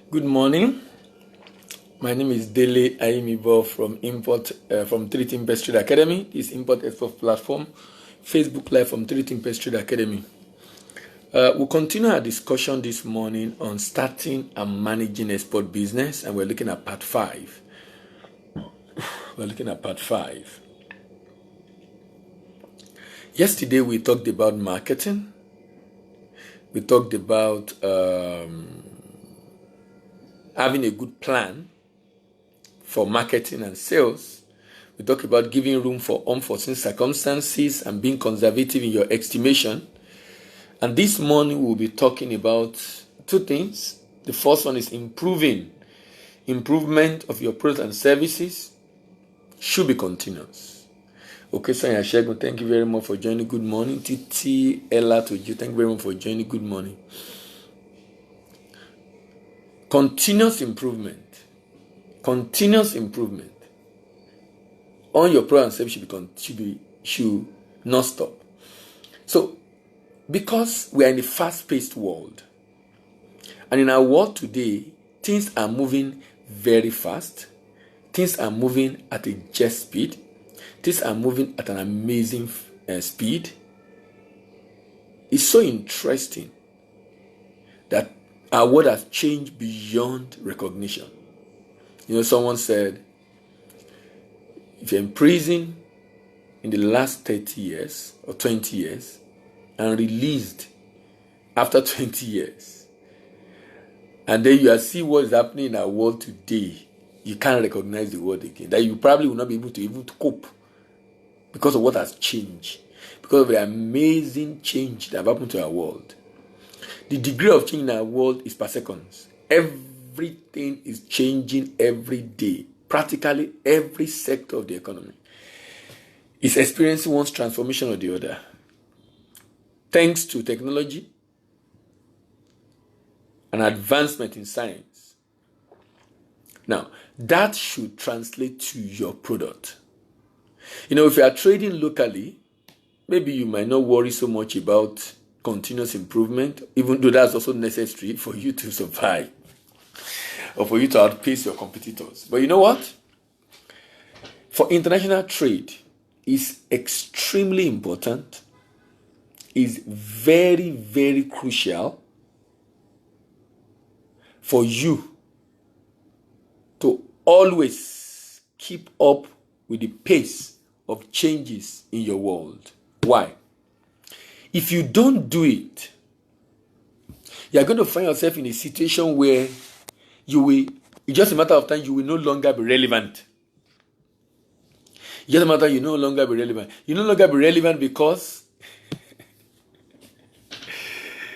Good morning. My name is Dele Aimibo from 3 Best Trade Academy. This Import Export platform, Facebook Live from 3 Best Trade Academy. We'll continue our discussion this morning on starting and managing export business, and we're looking at part 5. Yesterday we talked about marketing. We talked about having a good plan for marketing and sales. We talk about giving room for unforeseen circumstances and being conservative in your estimation. And this morning we'll be talking about 2 things. The first one is improvement of your products and services should be continuous. Okay, Sonia Shegun, thank you very much for joining. Good morning. Titi Ella to you, thank you very much for joining. Good morning. Continuous improvement on your product and service should not stop. So, because we are in a fast-paced world, and in our world today, things are moving very fast. Things are moving at a jet speed. Things are moving at an amazing speed. It's so interesting that our world has changed beyond recognition. Someone said, if you're in prison in the last 30 years or 20 years and released after 20 years, and then you see what is happening in our world today, you can't recognize the world again. That you probably will not be able to cope because of what has changed, because of the amazing change that happened to our world. The degree of change in our world is per seconds. Everything is changing every day. Practically every sector of the economy is experiencing one transformation or the other, thanks to technology and advancement in science. Now, that should translate to your product. If you are trading locally, maybe you might not worry so much about continuous improvement, even though that's also necessary for you to survive or for you to outpace your competitors. But you know what? For international trade, it's extremely important, is very, very crucial for you to always keep up with the pace of changes in your world. Why? If you don't do it, you are going to find yourself in a situation where it's just a matter of time, you will no longer be relevant. It's just a matter you no longer be relevant. You no longer be relevant because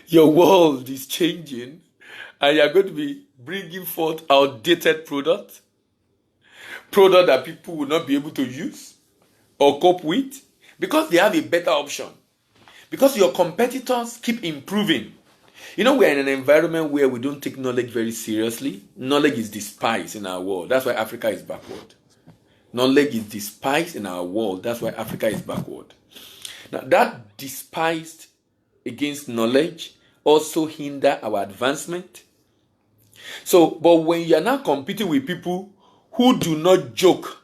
your world is changing and you are going to be bringing forth outdated product that people will not be able to use or cope with because they have a better option. Because your competitors keep improving. We're in an environment where we don't take knowledge very seriously. Knowledge is despised in our world. That's why Africa is backward. Knowledge is despised in our world. That's why Africa is backward. Now, that despised against knowledge also hinder our advancement. But when you are now competing with people who do not joke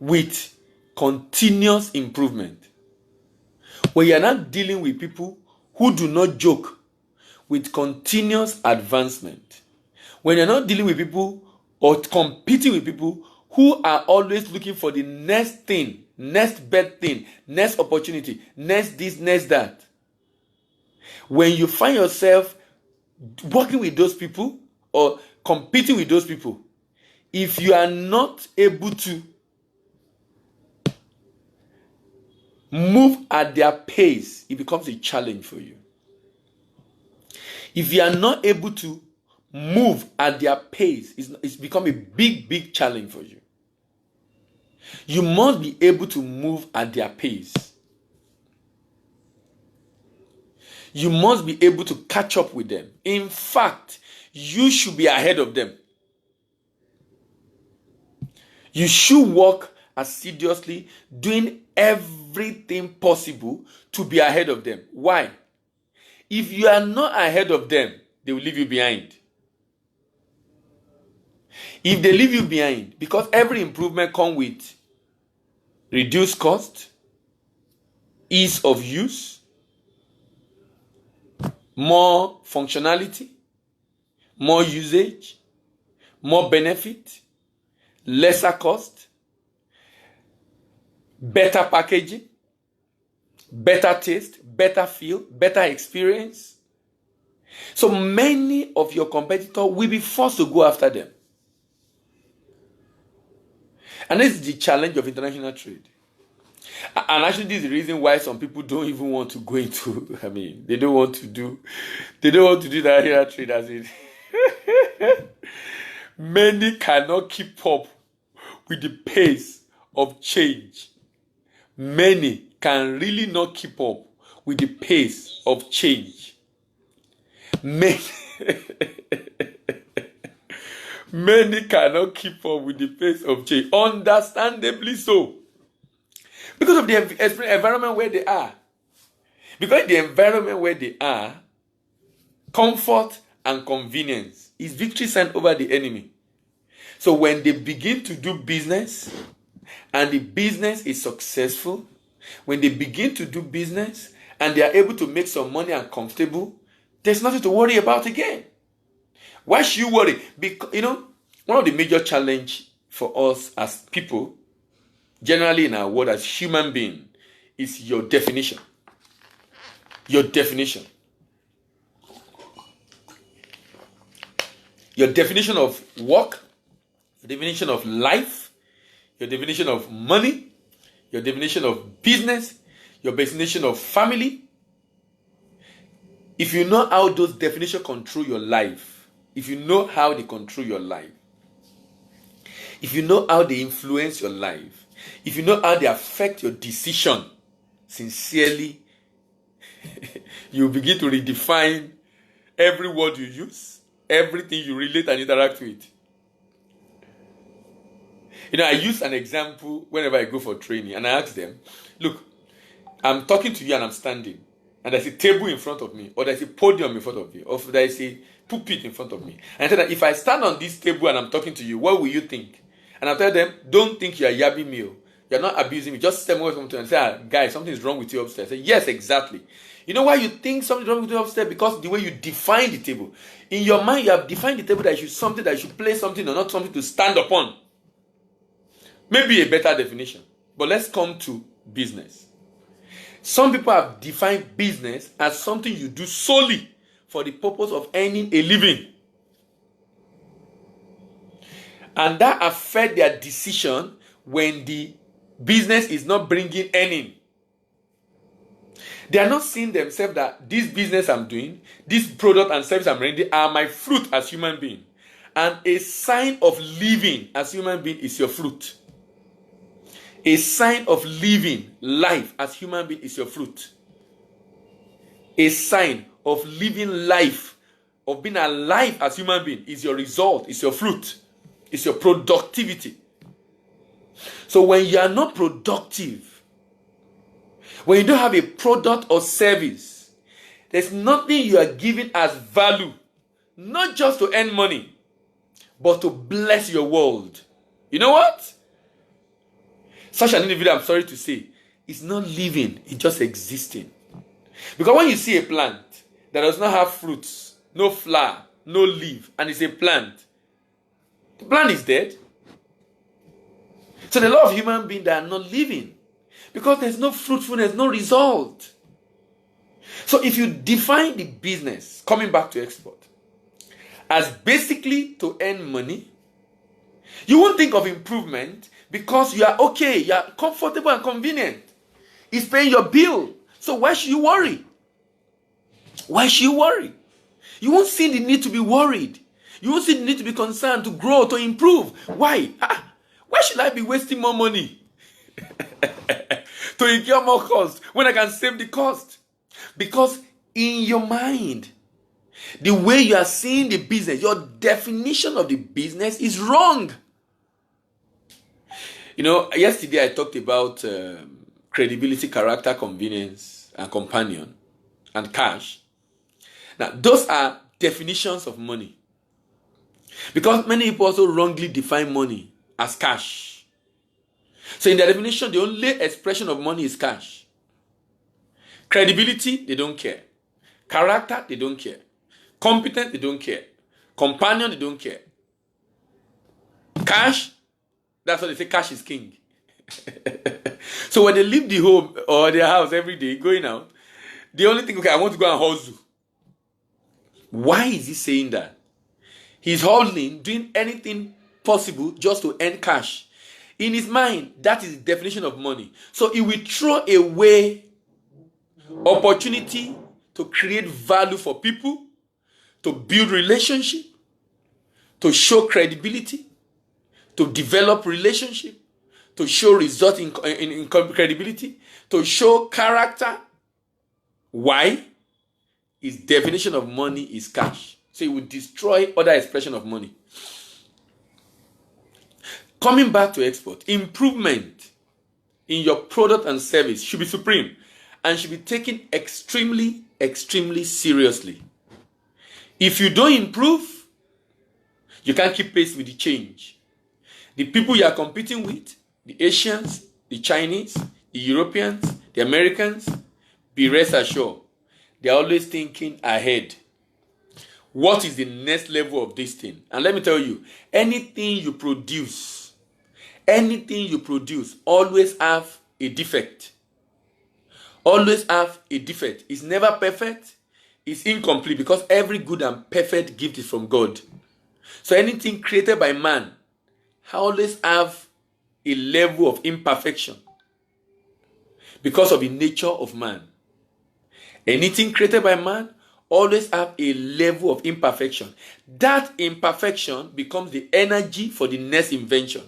with continuous improvement, when you are not dealing with people who do not joke with continuous advancement, when you're not dealing with people or competing with people who are always looking for the next thing, next best thing, next opportunity, next this, next that, when you find yourself working with those people or competing with those people, if you are not able to move at their pace, it becomes a challenge for you. If you are not able to move at their pace, it's become a big, big challenge for you. You must be able to move at their pace. You must be able to catch up with them. In fact, you should be ahead of them. You should work assiduously, doing everything possible to be ahead of them. Why? If you are not ahead of them, they will leave you behind. If they leave you behind, because every improvement comes with reduced cost, ease of use, more functionality, more usage, more benefit, lesser cost, better packaging, better taste, better feel, better experience. So many of your competitors will be forced to go after them. And this is the challenge of international trade. And actually, this is the reason why some people don't even want to go into, they don't want to do the international trade as it. Many cannot keep up with the pace of change. Many can really not keep up with the pace of change. Many cannot keep up with the pace of change. Understandably so. Because of the environment where they are. Because the environment where they are, comfort and convenience is victory sign over the enemy. So when they begin to do business and the business is successful, when they begin to do business and they are able to make some money and comfortable, there's nothing to worry about again. Why should you worry? Because, one of the major challenge for us as people, generally in our world as human beings, is your definition. Your definition. Your definition of work, your definition of life, your definition of money, your definition of business, your definition of family. If you know how those definitions control your life, if you know how they control your life, if you know how they influence your life, if you know how they affect your decision, sincerely, you begin to redefine every word you use, everything you relate and interact with. I use an example whenever I go for training, and I ask them, look, I'm talking to you and I'm standing, and there's a table in front of me, or there's a podium in front of me, or there's a pulpit in front of me. And I tell them, if I stand on this table and I'm talking to you, what will you think? And I tell them, don't think you are yabbing me. You're not abusing me. Just step away from me and say, guys, something's wrong with you upstairs. I say, yes, exactly. You know why you think something's wrong with you upstairs? Because the way you define the table. In your mind, you have defined the table that you should play something or not something to stand upon. Maybe a better definition. But let's come to business. Some people have defined business as something you do solely for the purpose of earning a living. And that affects their decision when the business is not bringing earning. They are not seeing themselves that this business I'm doing, this product and service I'm rendering are my fruit as human being. And a sign of living as human being is your fruit. A sign of living life as human being is your fruit. A sign of living life, of being alive as human being is your result, is your fruit, is your productivity. So when you are not productive, when you don't have a product or service, there's nothing you are giving as value, not just to earn money, but to bless your world. You know what? Such an individual, I'm sorry to say, is not living, it's just existing. Because when you see a plant that does not have fruits, no flower, no leaf, and it's a plant, the plant is dead. So there are a lot of human beings that are not living because there's no fruitfulness, no result. So if you define the business, coming back to export, as basically to earn money, you won't think of improvement because you are okay, you are comfortable and convenient. It's paying your bill. So why should you worry? Why should you worry? You won't see the need to be worried. You won't see the need to be concerned, to grow, to improve. Why? Why should I be wasting more money to incur more cost when I can save the cost? Because in your mind, the way you are seeing the business, your definition of the business is wrong. Yesterday I talked about credibility, character, convenience, and companion, and cash. Now, those are definitions of money. Because many people also wrongly define money as cash. So in their definition, the only expression of money is cash. Credibility, they don't care. Character, they don't care. Competence, they don't care. Companion, they don't care. Cash, that's what they say, cash is king. So when they leave the home or their house every day, going out, the only thing, okay, I want to go and hustle. Why is he saying that? He's hustling, doing anything possible just to earn cash. In his mind, that is the definition of money. So he will throw away opportunity to create value for people, to build relationship, to show credibility, to develop relationship, to show result in credibility, to show character. Why? His definition of money is cash. So he will destroy other expression of money. Coming back to export, improvement in your product and service should be supreme and should be taken extremely, extremely seriously. If you don't improve, you can't keep pace with the change. The people you are competing with, the Asians, the Chinese, the Europeans, the Americans, be rest assured, they are always thinking ahead. What is the next level of this thing? And let me tell you, anything you produce always have a defect. Always have a defect. It's never perfect. It's incomplete because every good and perfect gift is from God. So anything created by man always have a level of imperfection because of the nature of man. Anything created by man always have a level of imperfection. That imperfection becomes the energy for the next invention,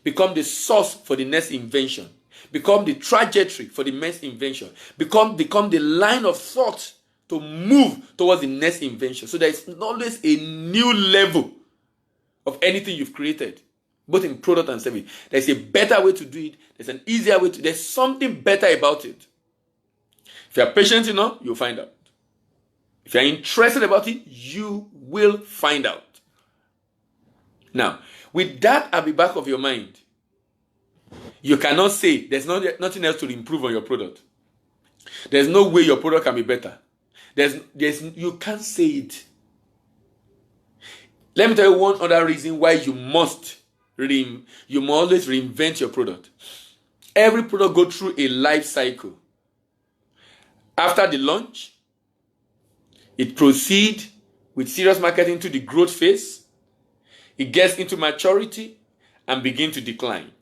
become the source for the next invention, become the trajectory for the next invention, become the line of thought to move towards the next invention. So there is always a new level of anything you've created, both in product and service. There's a better way to do it. There's an easier way to. There's something better about it. If you are patient enough, you'll find out. If you are interested about it, you will find out. Now, with that at the back of your mind, you cannot say there's nothing else to improve on your product. There's no way your product can be better. You can't say it. Let me tell you one other reason why you must always reinvent your product. Every product goes through a life cycle. After the launch, it proceeds with serious marketing to the growth phase. It gets into maturity and begins to decline.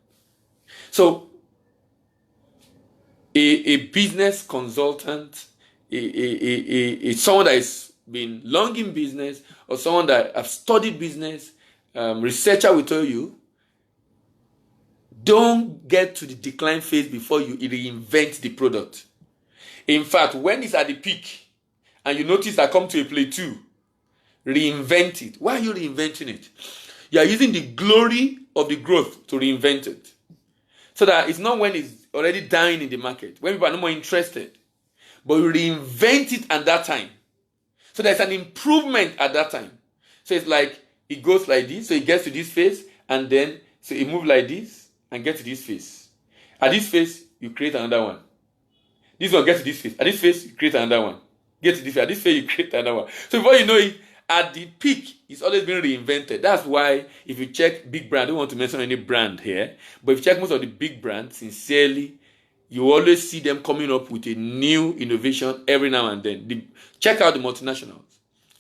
So, a business consultant, someone that has been long in business, or someone that has studied business, researcher will tell you, don't get to the decline phase before you reinvent the product. In fact, when it's at the peak, and you notice that come to a plateau, reinvent it. Why are you reinventing it? You are using the glory of the growth to reinvent it. So that it's not when it's already dying in the market, when people are no more interested, but you reinvent it at that time. So there's an improvement at that time. So it's like it goes like this, so it gets to this phase, and then so it moves like this and gets to this phase. At this phase, you create another one. This one gets to this phase. At this phase, you create another one. Get to this phase. At this phase, you create another one. So before you know it, at the peak, it's always been reinvented. That's why if you check big brand, I don't want to mention any brand here, but if you check most of the big brands, sincerely, you always see them coming up with a new innovation every now and then. Check out the multinationals.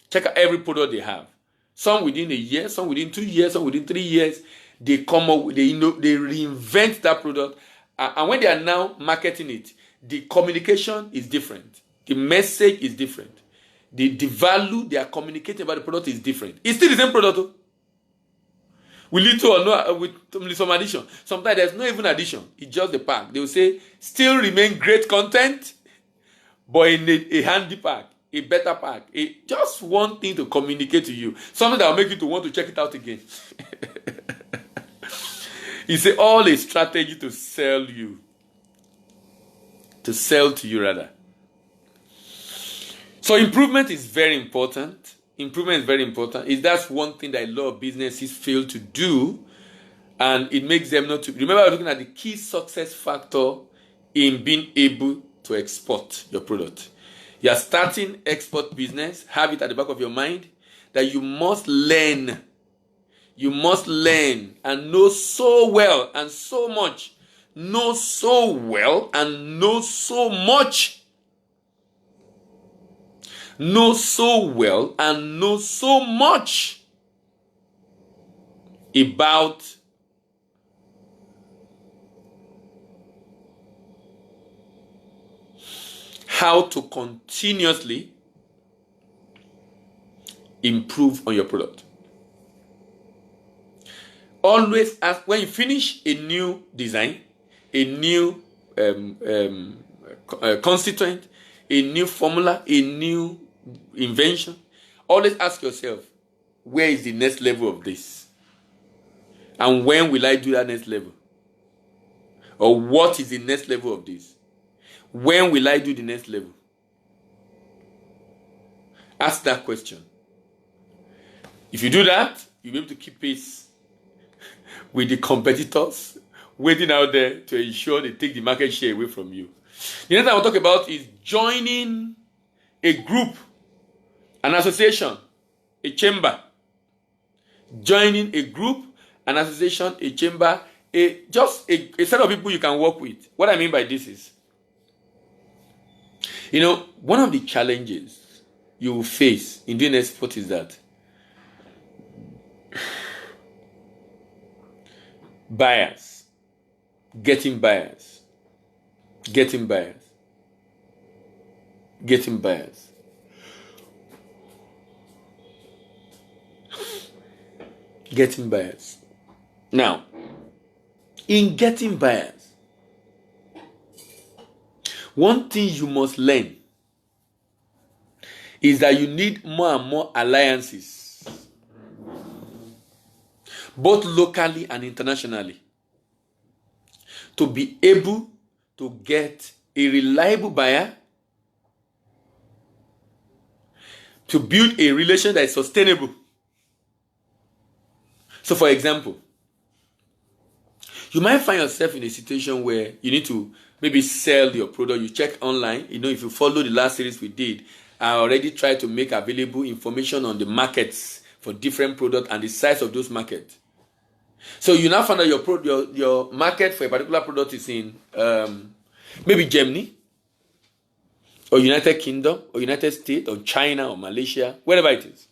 Check out every product they have. Some within a year, some within 2 years, some within 3 years, they come up, they reinvent that product. And when they are now marketing it, the communication is different. The message is different. The value they are communicating about the product is different. It's still the same product, though. With little or no, with some addition. Sometimes there's no even addition. It's just the pack. They will say, still remain great content, but in a handy pack, a better pack. Just one thing to communicate to you. Something that will make you to want to check it out again. It's all a strategy to sell you. To sell to you, rather. So improvement is very important. Improvement is very important. That's one thing that a lot of businesses fail to do, and it makes them not to. Remember, we're looking at the key success factor in being able to export your product. You are starting export business. Have it at the back of your mind that you must learn. You must learn and know so well and so much. Know so well and know so much. Know so well and know so much about how to continuously improve on your product. Always ask, when you finish a new design, a new constituent, a new formula, a new invention, always ask yourself, where is the next level of this? And when will I do that next level? Or what is the next level of this? When will I do the next level? Ask that question. If you do that, you'll be able to keep pace with the competitors waiting out there to ensure they take the market share away from you. The next thing I will talk about is joining a group, an association, a chamber. Joining a group, an association, a chamber, just a set of people you can work with. What I mean by this is, one of the challenges you will face in doing export is that getting buyers. Now, in getting buyers, one thing you must learn is that you need more and more alliances, both locally and internationally, to be able to get a reliable buyer, to build a relation that is sustainable. So, for example, you might find yourself in a situation where you need to maybe sell your product. You check online. If you follow the last series we did, I already tried to make available information on the markets for different products and the size of those markets. So you now find out your market for a particular product is in maybe Germany, or United Kingdom, or United States, or China, or Malaysia, wherever it is.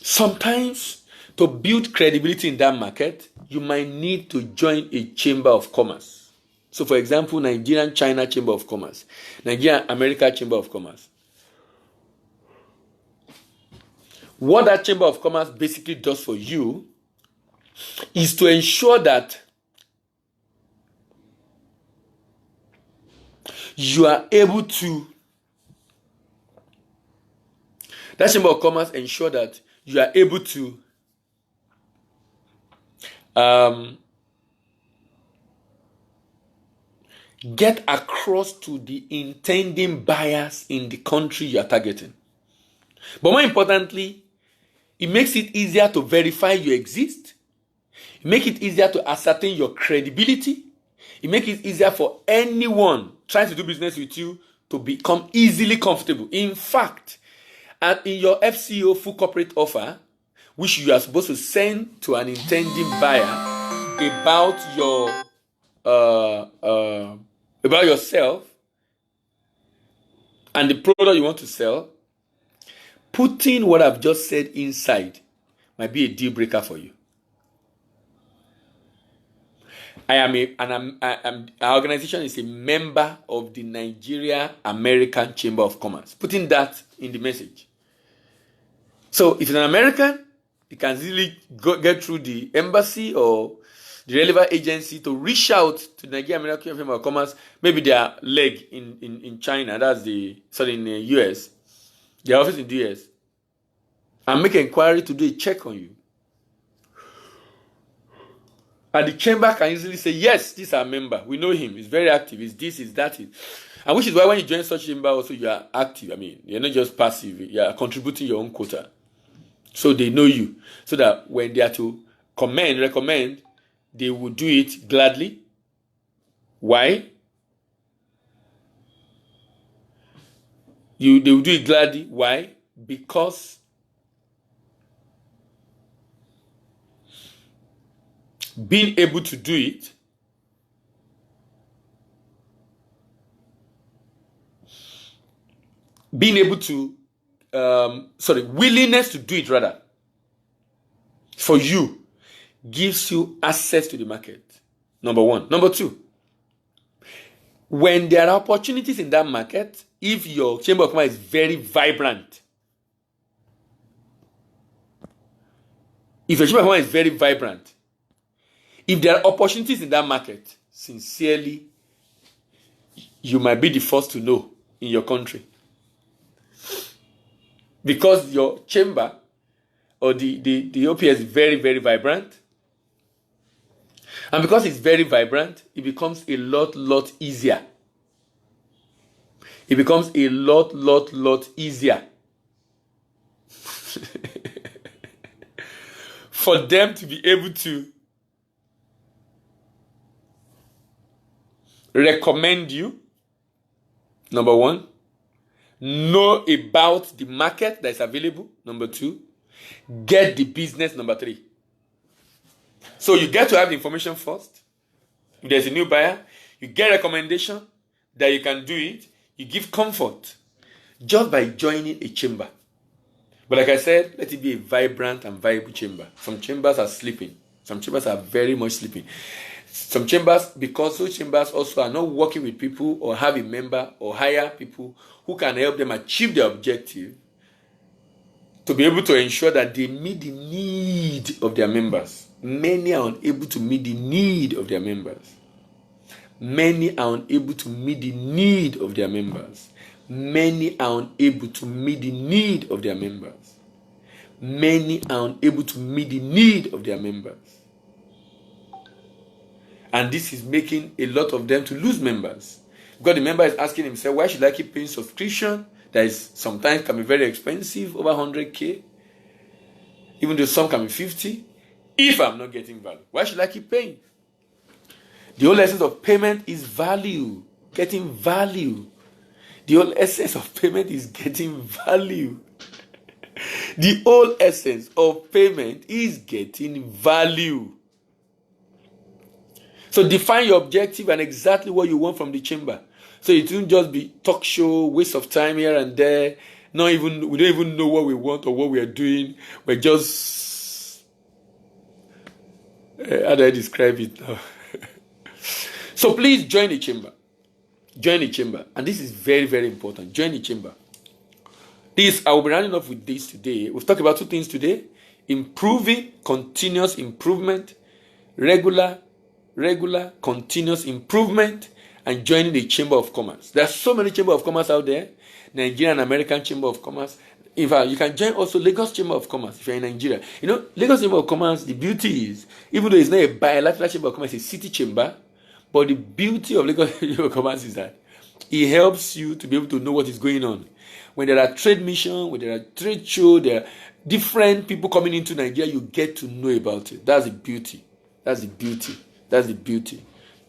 Sometimes, to build credibility in that market, you might need to join a chamber of commerce. So, for example, Nigerian-China Chamber of Commerce, Nigeria-America Chamber of Commerce. What that Chamber of Commerce basically does for you is to ensure that you are able to, that Chamber of Commerce ensure that you are able to get across to the intending buyers in the country you are targeting. But more importantly, it makes it easier to verify you exist. It makes it easier to ascertain your credibility. It makes it easier for anyone trying to do business with you to become easily comfortable. In fact, in your FCO, full corporate offer, which you are supposed to send to an intending buyer about yourself and the product you want to sell, putting what I've just said inside might be a deal breaker for you. Our organization is a member of the Nigeria American Chamber of Commerce. Putting that in the message. So if it's an American, you can easily get through the embassy or the relevant agency to reach out to the Nigeria American Chamber of Commerce, maybe their leg in China, in the US, their office in the US, and make an inquiry to do a check on you. And the chamber can easily say, yes, this is our member. We know him. He's very active. He's this, he's that. And which is why when you join such chamber also you are active. I mean, you're not just passive, you are contributing your own quota. So they know you. So that when they are to recommend, they will do it gladly. Why? They will do it gladly. Why? Because being able to do it willingness to do it rather for you gives you access to the market. Number one. Number two, when there are opportunities in that market, if your chamber of commerce is very vibrant, if there are opportunities in that market, sincerely, you might be the first to know in your country. Because your chamber or the OPS is very, very vibrant. And because it's very vibrant, it becomes a lot easier. It becomes a lot easier for them to be able to recommend you, number one, know about the market that is available, number two, get the business, number three. So you get to have the information first. If there's a new buyer, you get recommendation that you can do it. You give comfort just by joining a chamber. But like I said, let it be a vibrant and viable chamber. Some chambers are sleeping. Some chambers are very much sleeping. Some chambers, because those chambers also are not working with people or have a member or hire people who can help them achieve their objective, to be able to ensure that they meet the need of their members. Many are unable to meet the need of their members. Many are unable to meet the need of their members. Many are unable to meet the need of their members. Many are unable to meet the need of their members. And this is making a lot of them to lose members. Because the member is asking himself, why should I keep paying subscription that is sometimes can be very expensive, over 100K, even though some can be 50, if I'm not getting value? Why should I keep paying? The whole essence of payment is value, getting value. The whole essence of payment is getting value. The whole essence of payment is getting value. So define your objective and exactly what you want from the chamber. So it won't just be talk show, waste of time here and there. We don't even know what we want or what we are doing. We're just, how do I describe it now? So please join the chamber. Join the chamber. And this is very, very important. Join the chamber. I will be running off with this today. We've talked about two things today. Improving, continuous improvement, regular, continuous improvement, and joining the Chamber of Commerce. There are so many Chamber of Commerce out there. Nigerian and American Chamber of Commerce. In fact, you can join also Lagos Chamber of Commerce if you're in Nigeria. You know, Lagos Chamber of Commerce, the beauty is, even though it's not a bilateral Chamber of Commerce, it's a city chamber, but the beauty of Lagos Chamber of Commerce is that it helps you to be able to know what is going on. When there are trade missions, when there are trade shows, there are different people coming into Nigeria, you get to know about it. That's the beauty. That's the beauty. That's the beauty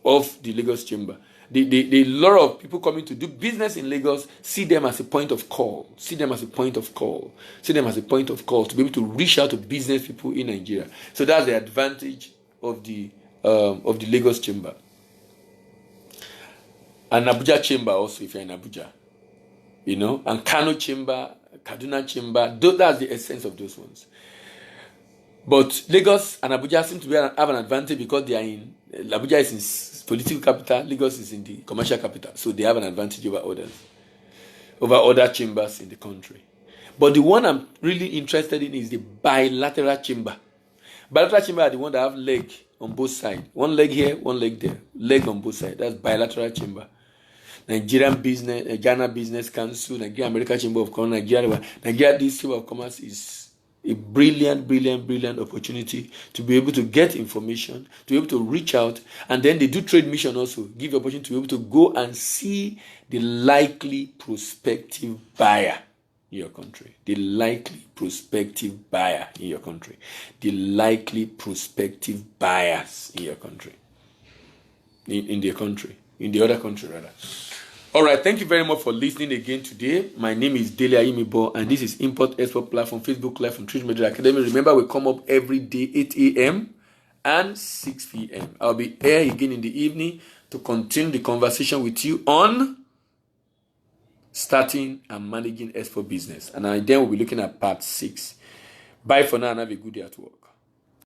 of the Lagos Chamber. The lot of people coming to do business in Lagos see them as a point of call. See them as a point of call. See them as a point of call to be able to reach out to business people in Nigeria. So that's the advantage of the Lagos Chamber. And Abuja Chamber also, if you're in Abuja. You know, and Kano Chamber, Kaduna Chamber, that's the essence of those ones. But Lagos and Abuja seem to have an advantage because they are in, Abuja is in political capital, Lagos is in the commercial capital. So they have an advantage over other chambers in the country. But the one I'm really interested in is the bilateral chamber. Bilateral chamber are the one that have leg on both sides. One leg here, one leg there. Leg on both sides. That's bilateral chamber. Nigerian Business, Ghana Business Council, Nigeria American Chamber of Commerce, Nigeria this Chamber of Commerce is A brilliant opportunity to be able to get information, to be able to reach out, and then they do trade mission also. Give you opportunity to be able to go and see the likely prospective buyer in your country. The likely prospective buyer in your country. The likely prospective buyers in your country. In the country. In the other country, rather. All right, thank you very much for listening again today. My name is Dele Ayimibo, and this is Import Export Platform, Facebook Live from Trish Media Academy. Remember, we come up every day, 8 a.m. and 6 p.m. I'll be here again in the evening to continue the conversation with you on starting and managing export business. And then we'll be looking at part 6. Bye for now and have a good day at work.